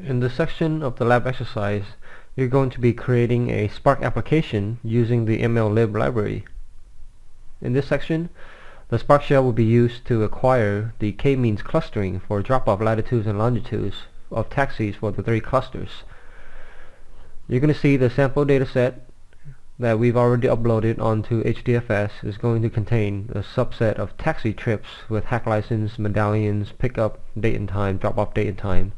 In this section of the lab exercise, you're going to be creating a Spark application using the MLlib library. In this section, the Spark shell will be used to acquire the k-means clustering for drop-off latitudes and longitudes of taxis for the 3 clusters. You're going to see the sample dataset that we've already uploaded onto HDFS is going to contain a subset of taxi trips with hack license, medallions, pickup, date and time, drop-off date and time,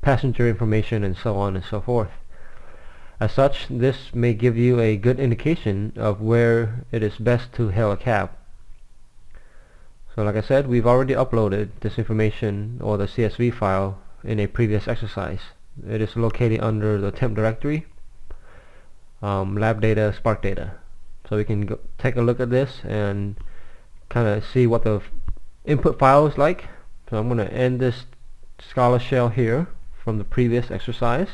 passenger information, and so on and so forth. As such, this may give you a good indication of where it is best to hail a cab. So like I said, we've already uploaded this information or the CSV file in a previous exercise. It is located under the temp directory, lab data, Spark data. So we can take a look at this and kind of see what the input file is like. So I'm going to end this Scala shell here from the previous exercise.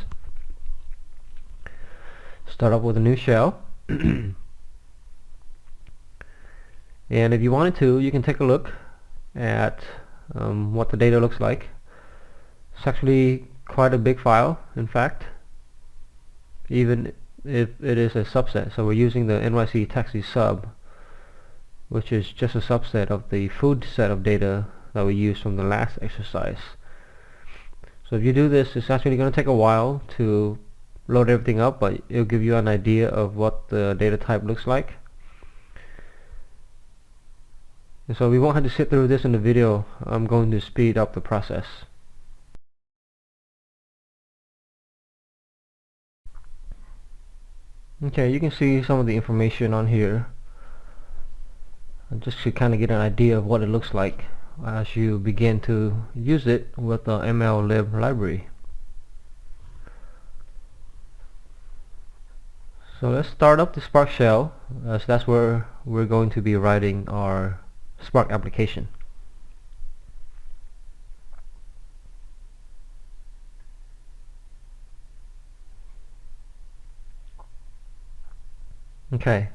Start up with a new shell. And if you wanted to, you can take a look at what the data looks like. It's actually quite a big file, in fact, even if it is a subset. So we're using the NYC taxi sub, which is just a subset of the food set of data that we used from the last exercise. So if you do this, it's actually going to take a while to load everything up, but it'll give you an idea of what the data type looks like. And so we won't have to sit through this in the video. I'm going to speed up the process. Okay, you can see some of the information on here, just to kind of get an idea of what it looks like as you begin to use it with the MLlib library. So let's start up the Spark shell, as that's where we're going to be writing our Spark application. Okay,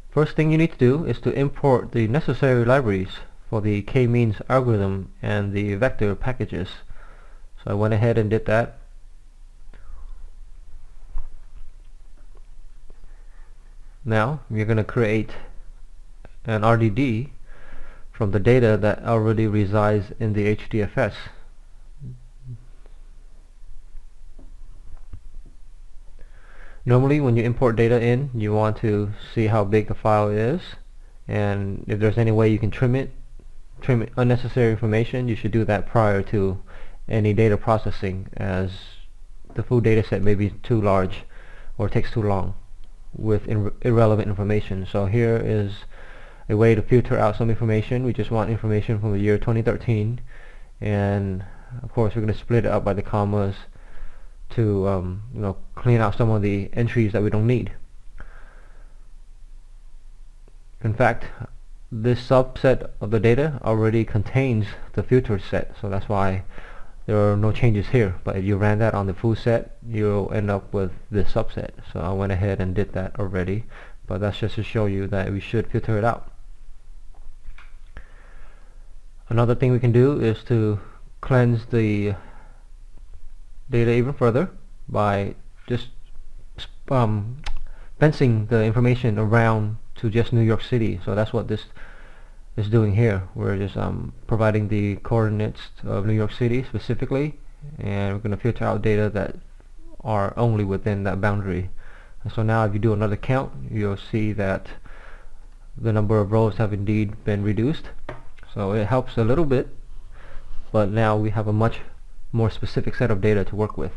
first thing you need to do is to import the necessary libraries for the k-means algorithm and the vector packages. So I went ahead and did that. Now we're going to create an RDD from the data that already resides in the HDFS. Normally when you import data in, you want to see how big the file is, and if there's any way you can trim unnecessary information, you should do that prior to any data processing, as the full data set may be too large or takes too long with irrelevant information. So here is a way to filter out some information. We just want information from the year 2013, and of course we're going to split it up by the commas to clean out some of the entries that we don't need. In fact, this subset of the data already contains the filter set, so that's why there are no changes here. But if you ran that on the full set, you'll end up with this subset. So I went ahead and did that already, but that's just to show you that we should filter it out. Another thing we can do is to cleanse the data even further by just fencing the information around to just New York City. So that's what this is doing here. We're just providing the coordinates of New York City specifically, and we're going to filter out data that are only within that boundary. And so now if you do another count, you'll see that the number of rows have indeed been reduced. So it helps a little bit, but now we have a much more specific set of data to work with.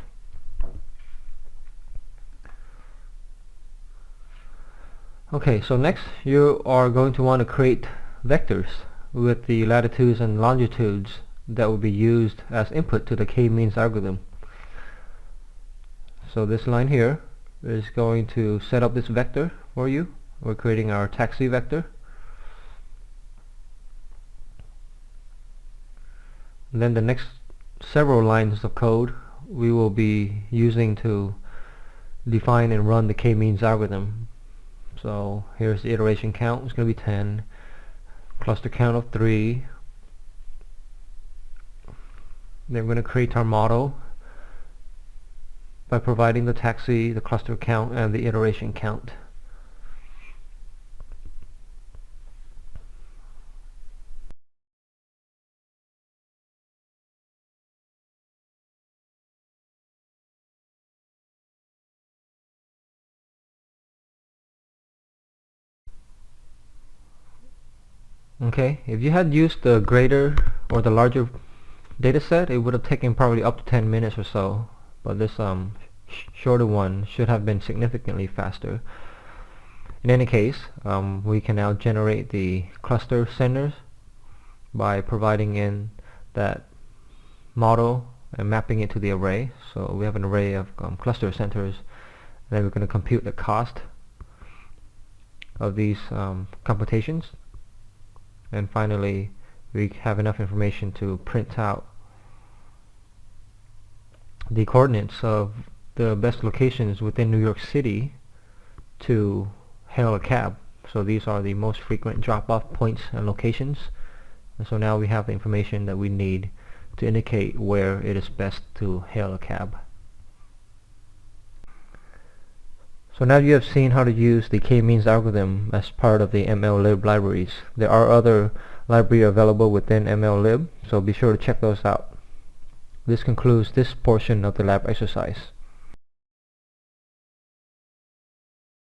Okay, so next you are going to want to create vectors with the latitudes and longitudes that will be used as input to the k-means algorithm. So this line here is going to set up this vector for you. We're creating our taxi vector. And then the next several lines of code we will be using to define and run the k-means algorithm. So here's the iteration count. It's going to be 10, cluster count of 3. Then we're going to create our model by providing the taxi, the cluster count, and the iteration count. Okay, if you had used the greater or the larger data set, it would have taken probably up to 10 minutes or so, but this shorter one should have been significantly faster. In any case, we can now generate the cluster centers by providing in that model and mapping it to the array. So we have an array of cluster centers, and then we're going to compute the cost of these computations. And finally, we have enough information to print out the coordinates of the best locations within New York City to hail a cab. So these are the most frequent drop-off points and locations. And so now we have the information that we need to indicate where it is best to hail a cab. So now you have seen how to use the k-means algorithm as part of the MLlib libraries. There are other libraries available within MLlib, so be sure to check those out. This concludes this portion of the lab exercise.